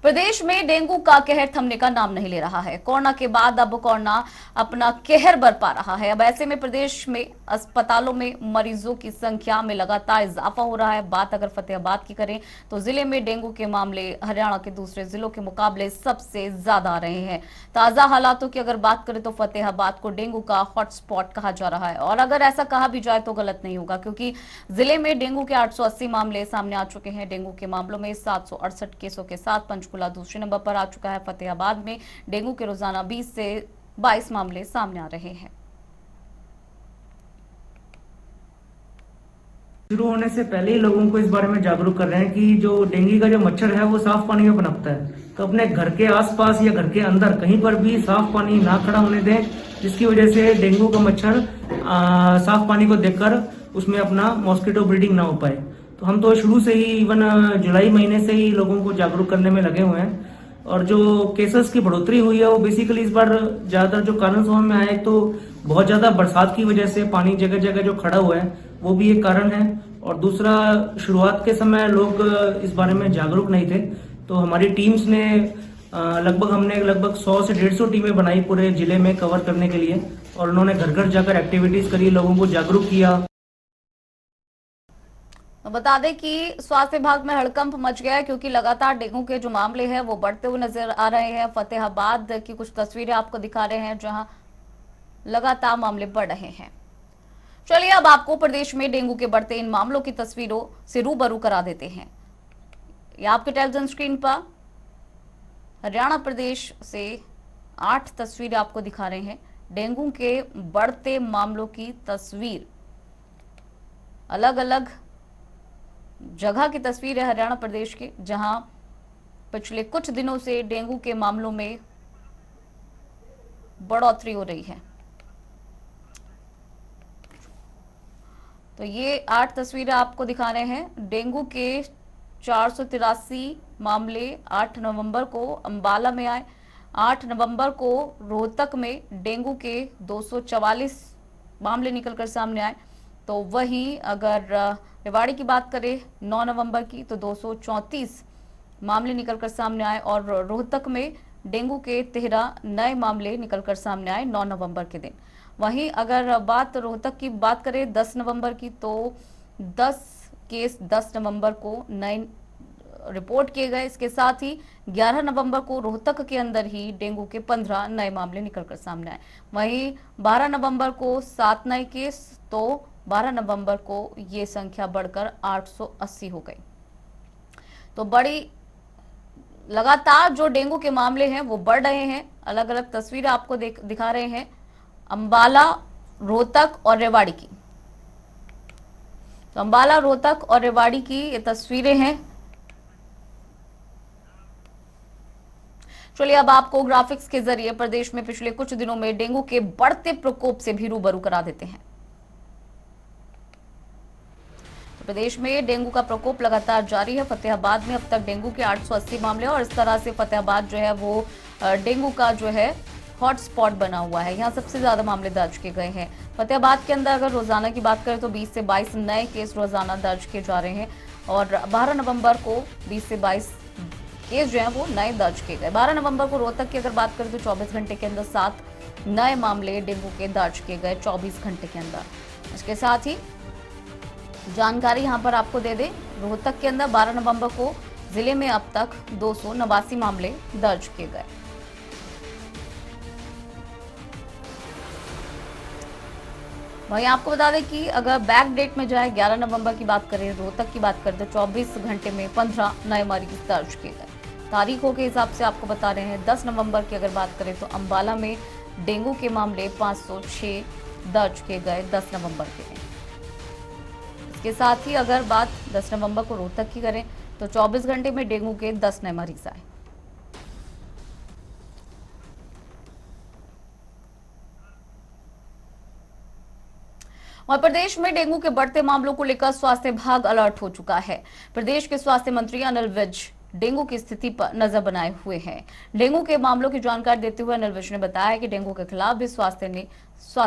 प्रदेश में डेंगू का कहर थमने का नाम नहीं ले रहा है। कोरोना के बाद अब कोरोना अपना कहर बरपा रहा है। अब ऐसे में प्रदेश में अस्पतालों में मरीजों की संख्या में लगातार इजाफा हो रहा है। बात अगर फतेहाबाद की करें तो जिले में डेंगू के मामले हरियाणा के दूसरे जिलों के मुकाबले सबसे ज्यादा आ रहे हैं। ताजा हालातों की अगर बात करें तो फतेहाबाद को डेंगू का हॉटस्पॉट कहा जा रहा है, और अगर ऐसा कहा भी जाए तो गलत नहीं होगा, क्योंकि जिले में डेंगू के 880 मामले सामने आ चुके हैं। डेंगू के मामलों में 768 केसों के साथ पंचकुला दूसरे नंबर पर आ चुका है। फतेहाबाद में डेंगू के रोजाना 20 से 22 मामले सामने आ रहे हैं। शुरू होने से पहले ही लोगों को इस बारे में जागरूक कर रहे हैं कि जो डेंगू का जो मच्छर है वो साफ पानी में पनपता है, तो अपने घर के आसपास या घर के अंदर कहीं पर भी साफ पानी ना खड़ा होने दें, जिसकी वजह से डेंगू का मच्छर साफ पानी को देखकर उसमें अपना मॉस्किटो ब्रीडिंग ना हो पाए। तो हम तो शुरू से ही इवन जुलाई महीने से ही लोगों को जागरूक करने में लगे हुए हैं। और जो केसेस की बढ़ोतरी हुई है वो बेसिकली इस बार ज्यादातर जो कारण समझ में आया, तो बहुत ज्यादा बरसात की वजह से पानी जगह जगह जो खड़ा हुआ है वो भी एक कारण है। और दूसरा, शुरुआत के समय लोग इस बारे में जागरूक नहीं थे, तो हमारी टीम्स ने हमने लगभग 100 से 150 टीमें बनाई पूरे जिले में कवर करने के लिए, और उन्होंने घर घर जाकर एक्टिविटीज करी, लोगों को जागरूक किया। बता दें कि स्वास्थ्य विभाग में हड़कंप मच गया है, क्योंकि लगातार डेंगू के जो मामले हैं वो बढ़ते हुए नजर आ रहे हैं। फतेहाबाद की कुछ तस्वीरें आपको दिखा रहे हैं जहां लगातार मामले बढ़ रहे हैं। चलिए अब आपको प्रदेश में डेंगू के बढ़ते इन मामलों की तस्वीरों से रूबरू करा देते हैं। ये आपके टेलीविजन स्क्रीन पर हरियाणा प्रदेश से 8 तस्वीरें आपको दिखा रहे हैं। डेंगू के बढ़ते मामलों की तस्वीर, अलग अलग जगह की तस्वीर है हरियाणा प्रदेश के, जहां पिछले कुछ दिनों से डेंगू के मामलों में बढ़ोतरी हो रही है। तो ये 8 तस्वीरें आपको दिखा रहे हैं। डेंगू के 483 मामले 8 नवंबर को अंबाला में आए। 8 नवंबर को रोहतक में डेंगू के 244 मामले निकलकर सामने आए। तो वहीं अगर रेवाड़ी की बात करें 9 नवंबर की, तो 234 मामले निकलकर सामने आए, और रोहतक में डेंगू के 13 नए मामले निकलकर सामने आए 9 नवंबर के दिन। वहीं अगर रोहतक की बात करें 10 नवंबर की, तो 10 केस 10 नवंबर को नए रिपोर्ट किए गए। इसके साथ ही 11 नवंबर को रोहतक के अंदर ही डेंगू के 15 नए मामले निकलकर सामने आए। वहीं 12 नवंबर को 7 नए केस, तो 12 नवंबर को ये संख्या बढ़कर 880 हो गई। तो बड़ी लगातार जो डेंगू के मामले हैं वो बढ़ रहे हैं। अलग अलग तस्वीरें आपको दिखा रहे हैं अंबाला, रोहतक और रेवाड़ी की। तो अंबाला, रोहतक और रेवाड़ी की ये तस्वीरें हैं। चलिए अब आपको ग्राफिक्स के जरिए प्रदेश में पिछले कुछ दिनों में डेंगू के बढ़ते प्रकोप से भी रूबरू करा देते हैं। प्रदेश में डेंगू का प्रकोप लगातार जारी है। फतेहाबाद में अब तक डेंगू के 880 मामले, और इस तरह से फतेहाबाद जो है वो डेंगू का जो है हॉटस्पॉट बना हुआ है। यहाँ सबसे ज्यादा मामले दर्ज किए गए हैं। फतेहाबाद के अंदर अगर रोजाना की बात करें तो 20 से 22 नए केस रोजाना दर्ज किए जा रहे हैं, और 12 नवंबर को 20 से 22 केस जो है वो नए दर्ज किए गए। 12 नवंबर को रोहतक की अगर बात करें तो 24 घंटे के अंदर 7 नए मामले डेंगू के दर्ज किए गए 24 घंटे के अंदर। इसके साथ ही जानकारी यहां पर आपको दे दें, रोहतक के अंदर 12 नवंबर को जिले में अब तक 289 मामले दर्ज किए गए। वहीं आपको बता दें कि अगर बैक डेट में जाए 11 नवंबर की बात करें, रोहतक की बात करें तो 24 घंटे में 15 नए मरीज दर्ज किए गए। तारीखों के हिसाब से आपको बता रहे हैं 10 नवंबर की अगर बात करें तो अंबाला में डेंगू के मामले 506 दर्ज किए गए 10 नवंबर के दिन। इसके साथ ही अगर बात 10 नवंबर को रोहतक की करें तो 24 घंटे में डेंगू के 10 नए मरीज आए। और प्रदेश में डेंगू के बढ़ते मामलों को लेकर स्वास्थ्य विभाग अलर्ट हो चुका है। प्रदेश के स्वास्थ्य मंत्री अनिल विज डेंगू की स्थिति पर नजर बनाए हुए हैं। डेंगू के मामलों की जानकारी देते हुए अनिल विज ने बताया कि डेंगू के खिलाफ भी स्वास्थ्य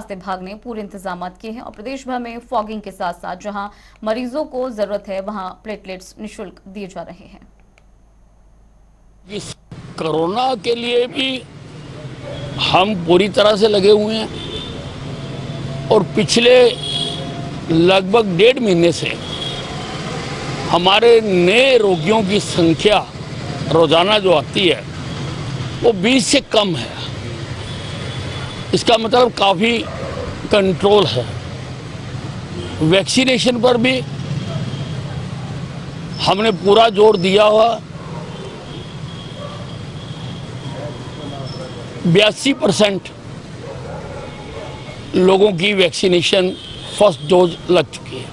विभाग ने पूरे इंतजाम किए हैं, और प्रदेश भर में फॉगिंग के साथ साथ जहां मरीजों को जरूरत है वहां प्लेटलेट्स निःशुल्क दिए जा रहे हैं। इस कोरोना के लिए भी हम पूरी तरह से लगे हुए हैं और पिछले लगभग 1.5 महीने से हमारे नए रोगियों की संख्या रोजाना जो आती है वो 20 से कम है। इसका मतलब काफ़ी कंट्रोल है। वैक्सीनेशन पर भी हमने पूरा जोर दिया हुआ। 82% लोगों की वैक्सीनेशन फर्स्ट डोज लग चुकी है।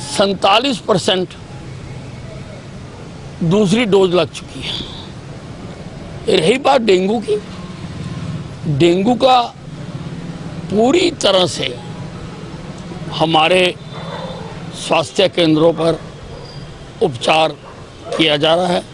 47% दूसरी डोज लग चुकी है। रही बात डेंगू की, डेंगू का पूरी तरह से हमारे स्वास्थ्य केंद्रों पर उपचार किया जा रहा है।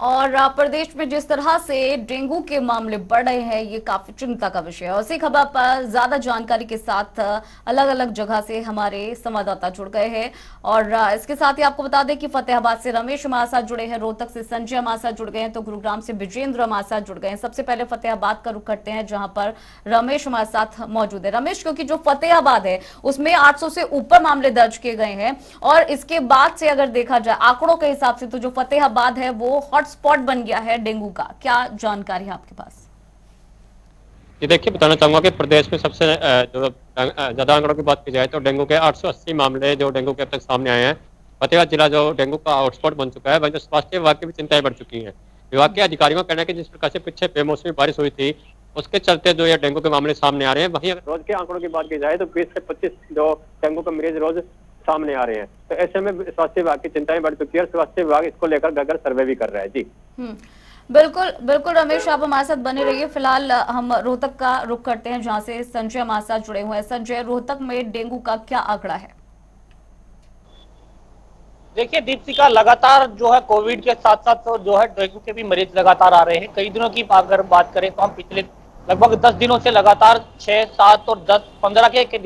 और प्रदेश में जिस तरह से डेंगू के मामले बढ़ रहे हैं, ये काफी चिंता का विषय है। उसी खबर पर ज्यादा जानकारी के साथ अलग अलग जगह से हमारे संवाददाता जुड़ गए हैं और इसके साथ ही आपको बता दें कि फतेहाबाद से रमेश हमारे साथ जुड़े हैं, रोहतक से संजय हमारे साथ जुड़ गए हैं, तो गुरुग्राम से विजेंद्र हमारे साथ जुड़ गए हैं। सबसे पहले फतेहाबाद का रुख करते हैं, जहां पर रमेश हमारे साथ मौजूद है। रमेश, क्योंकि जो फतेहाबाद है उसमें 800 से ऊपर मामले दर्ज किए गए हैं और इसके बाद से अगर देखा जाए आंकड़ों के हिसाब से, तो जो फतेहाबाद है वो हॉट स्पॉट बन गया है डेंगू का। क्या जानकारी है आपके पास? ये देखिए, बताना चाहूंगा कि प्रदेश में सबसे जो ज्यादा आंकड़ों की बात की जाए तो डेंगू के 880 मामले जो डेंगू के अब तक सामने आए हैं। फतेहाबाद जिला जो डेंगू का हॉटस्पॉट बन चुका है, वहीं स्वास्थ्य विभाग की भी चिंताएं बढ़ चुकी हैं। विभाग के अधिकारियों का कहना है कि जिस प्रकार से पीछे बेमौसमी बारिश हुई थी उसके चलते जो ये डेंगू के मामले सामने आ रहे हैं, वहीं अगर रोज के आंकड़ों की बात की जाए तो 20 से 25 जो डेंगू के मरीज रोज सामने आ रहे हैं। तो ऐसे में स्वास्थ्य विभाग की चिंताएं बढ़ चुकी है और स्वास्थ्य विभाग इसको लेकर घर घर सर्वे भी कर रहा है। जी बिल्कुल बिल्कुल रमेश, आप हमारे साथ बने रहिए। फिलहाल हम रोहतक का रुख करते हैं, जहां से संजय हमारे साथ जुड़े हुए हैं। संजय, रोहतक में डेंगू का क्या आंकड़ा है? देखिए दीप्तिका, लगातार जो है कोविड के साथ साथ तो जो है डेंगू के भी मरीज लगातार आ रहे हैं। कई दिनों की अगर बात करें तो हम पिछले लगभग 10 दिनों से लगातार 6, 7 और 10, 15 के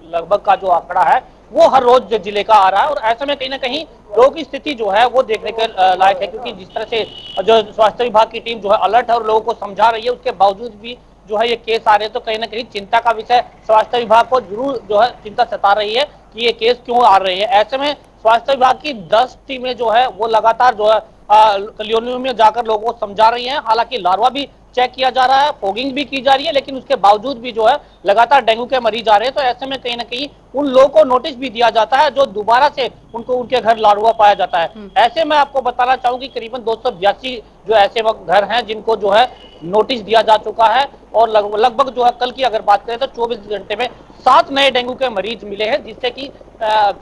लगभग का जो आंकड़ा है वो हर रोज जिले का आ रहा है। और ऐसे में कहीं ना कहीं लोगों की स्थिति जो है वो देखने के लायक है, क्योंकि जिस तरह से जो स्वास्थ्य विभाग की टीम जो है अलर्ट है और लोगों को समझा रही है, उसके बावजूद भी जो है ये केस आ रहे हैं। तो कहीं ना कहीं चिंता का विषय स्वास्थ्य विभाग को जरूर जो है चिंता सता रही है कि ये केस क्यों आ रहे हैं। ऐसे में स्वास्थ्य विभाग की 10 टीमें जो है वो लगातार जो है कॉलोनियों में जाकर लोगों को समझा रही हैं। हालांकि लार्वा भी चेक किया जा रहा है, फॉगिंग भी की जा रही है, लेकिन उसके बावजूद भी जो है लगातार डेंगू के मरीज आ रहे हैं। तो ऐसे में कहीं ना कहीं उन लोगों को नोटिस भी दिया जाता है जो दोबारा से उनको उनके घर लार्वा पाया जाता है। ऐसे में आपको बताना चाहूंगी करीबन 282 जो ऐसे घर हैं जिनको जो है नोटिस दिया जा चुका है। और लगभग जो है कल की अगर बात करें तो 24 घंटे में 7 नए डेंगू के मरीज मिले हैं, जिससे कि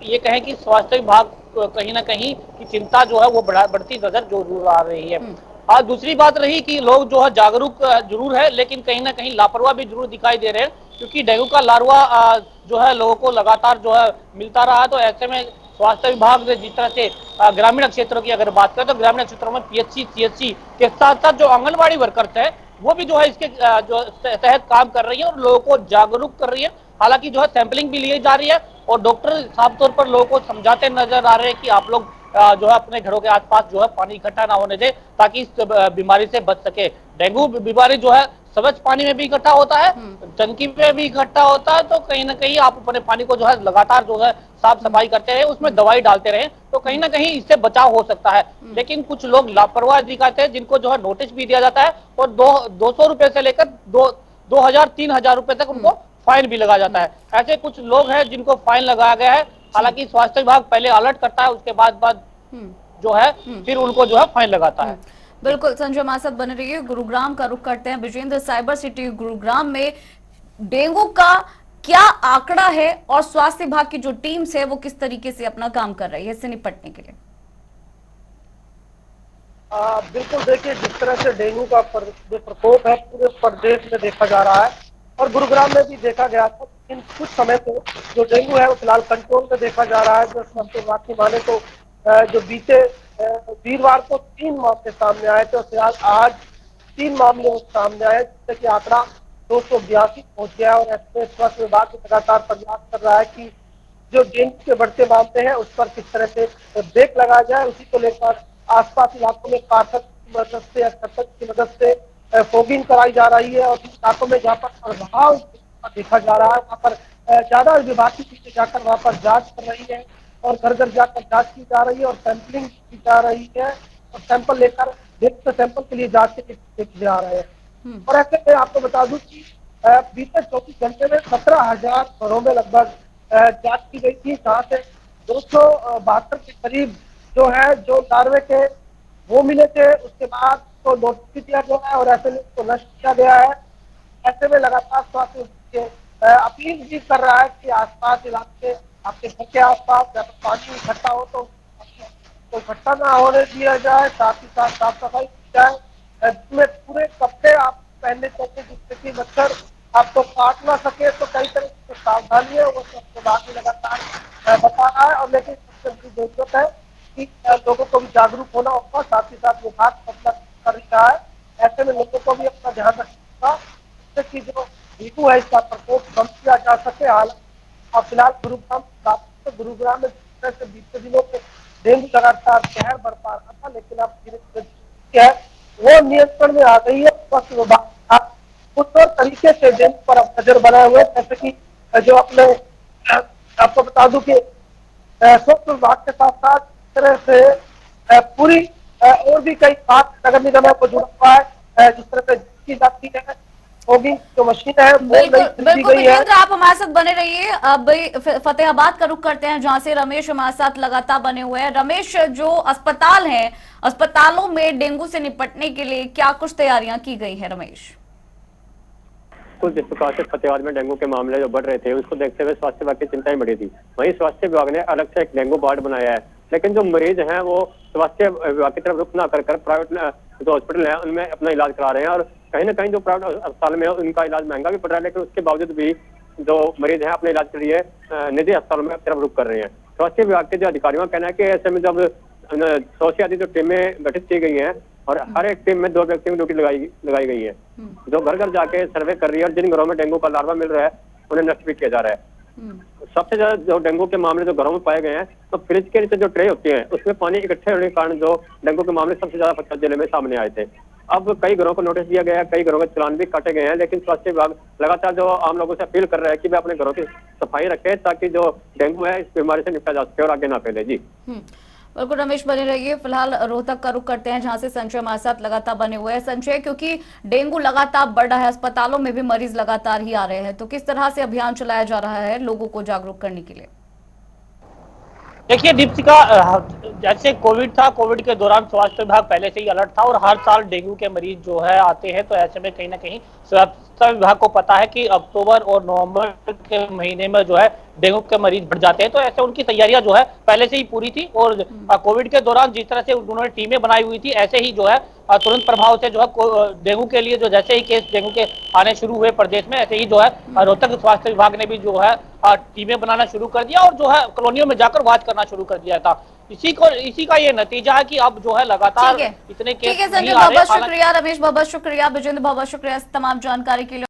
ये कहें कि स्वास्थ्य विभाग कहीं ना कहीं की चिंता जो है वो बढ़ती नजर जरूर आ रही है। और दूसरी बात रही कि लोग जो है जागरूक जरूर है, लेकिन कहीं ना कहीं लापरवाह भी जरूर दिखाई दे रहे हैं, क्योंकि डेंगू का लार्वा जो है लोगों को लगातार जो है मिलता रहा। तो ऐसे में स्वास्थ्य विभाग ने जिस तरह से ग्रामीण क्षेत्रों की अगर बात करें तो ग्रामीण क्षेत्रों में पीएचसी, सीएचसी के साथ साथ जो आंगनबाड़ी वर्कर्स है वो भी जो है इसके जो तहत काम कर रही है और लोगों को जागरूक कर रही है। हालांकि जो है सैंपलिंग भी ली जा रही है और डॉक्टर साफ तौर पर लोगों को समझाते नजर आ रहे हैं कि आप लोग जो है अपने घरों के आसपास जो है पानी इकट्ठा ना होने दे, ताकि इस बीमारी से बच सके। डेंगू बीमारी जो है स्वच्छ पानी में भी इकट्ठा होता है, टंकी में भी इकट्ठा होता है। तो कहीं ना कहीं आप अपने पानी को जो है लगातार जो है साफ सफाई करते रहे, उसमें दवाई डालते रहे, तो कहीं ना कहीं इससे बचाव हो सकता है। लेकिन कुछ लोग लापरवाह दिखाते हैं, जिनको जो है नोटिस भी दिया जाता है और 200 रुपए से लेकर 2000-3000 रुपए तक उनको फाइन भी लगाया जाता है। ऐसे कुछ लोग हैं जिनको फाइन लगाया गया है। हालांकि स्वास्थ्य विभाग पहले अलर्ट करता है, उसके बाद जो है फिर उनको जो है फाइन लगाता है। बिल्कुल संजय, हमारे साथ बने रहिए। गुरुग्राम का रुख करते हैं। विजेंद्र, साइबर सिटी गुरुग्राम में डेंगू का क्या आंकड़ा है और स्वास्थ्य विभाग की जो टीम्स है वो किस तरीके से अपना काम कर रही है इससे निपटने के लिए? बिल्कुल, देखिए जिस तरह से डेंगू का जो प्रकोप है पूरे प्रदेश में देखा जा रहा है और गुरुग्राम में भी देखा गया था। इन कुछ समय से जो डेंगू है वो फिलहाल कंट्रोल में देखा जा रहा है। जो स्वास्थ्य विभाग की माने तो जो बीते वीरवार को 3 मामले सामने आए थे और फिलहाल आज 3 मामले सामने आए, जिससे कि आंकड़ा 282 पहुंच गया। और ऐसे स्वास्थ्य विभाग लगातार प्रयास कर रहा है कि जो डेंगू के बढ़ते मामले हैं उस पर किस तरह से ब्रेक लगाया जाए, उसी को लेकर आसपास इलाकों में कारतक की मदद से या करतक की मदद से फॉगिंग कराई जा रही है। और जिन इलाकों में जहाँ पर प्रभाव देखा जा रहा है वहाँ पर ज्यादा विभाग की टीमें जाकर वहाँ पर जांच कर रही है और घर घर जाकर जांच की जा रही है और सैंपलिंग की जा रही है और सैंपल लेकर सैंपल के लिए जांच के लिए जा रहे हैं। और ऐसे में आपको बता दूं कि बीते 24 घंटे में 17,000 घरों में लगभग जांच की गई थी, जहाँ से 272 के करीब जो है जो लार्वे के वो मिले थे। उसके बाद तो नोटिस दिया गया है और ऐसे में उसको नष्ट किया गया है। ऐसे में लगातार स्वास्थ्य विभाग अपील भी कर रहा है कि आसपास इलाके, आपके घर के आसपास जब पानी इकट्ठा हो तो इकट्ठा ना होने दिया जाए, साथ ही साथ साफ सफाई की जाए, जिसमें पूरे कपड़े आप पहनने चाहिए जिससे कि मच्छर आपको काट ना सके। तो कई तरह की सावधानी है वो सबके बाद में लगातार बता रहा है। और लेकिन सबसे बड़ी जरूरत है कि लोगों को भी जागरूक होना होगा, साथ ही साथ विभाग कर रहा है। ऐसे में लोगों को भी अपना ध्यान रखना होगा जिससे कि जो डेंगू है इसका प्रकोप कम किया जा सके। हालांकि फिलहाल गुरुग्राम में जिस तरह से बीते दिनों में डेंगू लगातार कहर बरपा रहा था, लेकिन अब धीरे धीरे है वो नियंत्रण में आ गई है। स्वास्थ्य विभाग और तरीके से डेंगू पर अब नजर बनाए हुए, जैसे कि जो अपने आपको बता दूं कि स्वास्थ्य विभाग के साथ साथ इस तरह से पूरी और भी कई बात नगर निगम है वो जुड़ा हुआ है, जिस तरह से की जाती है होगी जो मशीन है वो बिल्कुल दी गई है। विजेंद्र, आप हमारे साथ बने रहिए। अब फतेहाबाद का रुख करते हैं जहां से रमेश हमारे साथ लगातार बने हुए हैं। रमेश, जो अस्पताल हैं, अस्पतालों में डेंगू से निपटने के लिए क्या कुछ तैयारियां की गई है? रमेश, कुछ जिस प्रकार से फतेहाबाद में डेंगू के मामले जो बढ़ रहे थे उसको देखते हुए स्वास्थ्य विभाग की चिंताएं बढ़ी थी। वहीं स्वास्थ्य विभाग ने अलग से एक डेंगू वार्ड बनाया है, लेकिन जो मरीज हैं वो स्वास्थ्य विभाग की तरफ रुख ना कर प्राइवेट जो हॉस्पिटल है उनमें अपना इलाज करा रहे हैं। और कहीं ना कहीं जो प्राइवेट अस्पताल में उनका इलाज महंगा भी पड़ रहा है, लेकिन उसके बावजूद भी जो मरीज हैं अपने इलाज के लिए निजी अस्पतालों में तरफ रुख कर रहे हैं। स्वास्थ्य विभाग के जो अधिकारियों का कहना है कि ऐसे में जब 100 से अधिक जो टीमें गठित की गई हैं और हर एक टीम में 2 व्यक्तियों की ड्यूटी लगाई गई है, जो घर घर जाके सर्वे कर रही है और जिन घरों में डेंगू का लार्वा मिल रहा है उन्हें नष्ट भी किया जा रहा है। सबसे ज्यादा जो डेंगू के मामले जो घरों में पाए गए हैं तो फ्रिज के नीचे जो ट्रे होती है उसमें पानी इकट्ठे होने के कारण जो डेंगू के मामले सबसे ज्यादा फतेहाबाद जिले में सामने आए थे। अब कई घरों को नोटिस दिया गया है, कई घरों के चालान भी काटे गए हैं, लेकिन स्वास्थ्य विभाग लगातार जो आम लोगों से अपील कर रहा है कि वे अपने घरों की सफाई रखें ताकि जो डेंगू है इस बीमारी से निपटा जा सके और आगे ना फैले। जी बिल्कुल रमेश, बने रहिए। फिलहाल रोहतक का रुख करते हैं जहां से संजय हमारे साथ लगातार बने हुए हैं। संजय, क्योंकि डेंगू लगातार बढ़ रहा है, अस्पतालों में भी मरीज लगातार ही आ रहे हैं, तो किस तरह से अभियान चलाया जा रहा है लोगों को जागरूक करने के लिए? देखिए दीप्तिका, जैसे कोविड था, कोविड के दौरान स्वास्थ्य विभाग पहले से ही अलर्ट था और हर साल डेंगू के मरीज जो है आते हैं। तो ऐसे में कहीं ना कहीं स्वास्थ्य विभाग को पता है कि अक्टूबर और नवंबर के महीने में जो है डेंगू के मरीज बढ़ जाते हैं। तो ऐसे उनकी तैयारियां जो है पहले से ही पूरी थी और कोविड के दौरान जिस तरह से उन्होंने टीमें बनाई हुई थी, ऐसे ही जो है तुरंत प्रभाव से जो है डेंगू के लिए जो जैसे ही केस डेंगू के आने शुरू हुए प्रदेश में, ऐसे ही जो है रोहतक स्वास्थ्य विभाग ने भी जो है टीमें बनाना शुरू कर दिया और जो है कॉलोनियों में जाकर वाच करना शुरू कर दिया था। इसी का ये नतीजा है कि अब जो है लगातार इतने केस ठीक है संजय, बहुत शुक्रिया। रमेश, बहुत शुक्रिया। विजेंद्र, बहुत शुक्रिया इस तमाम जानकारी के लिए।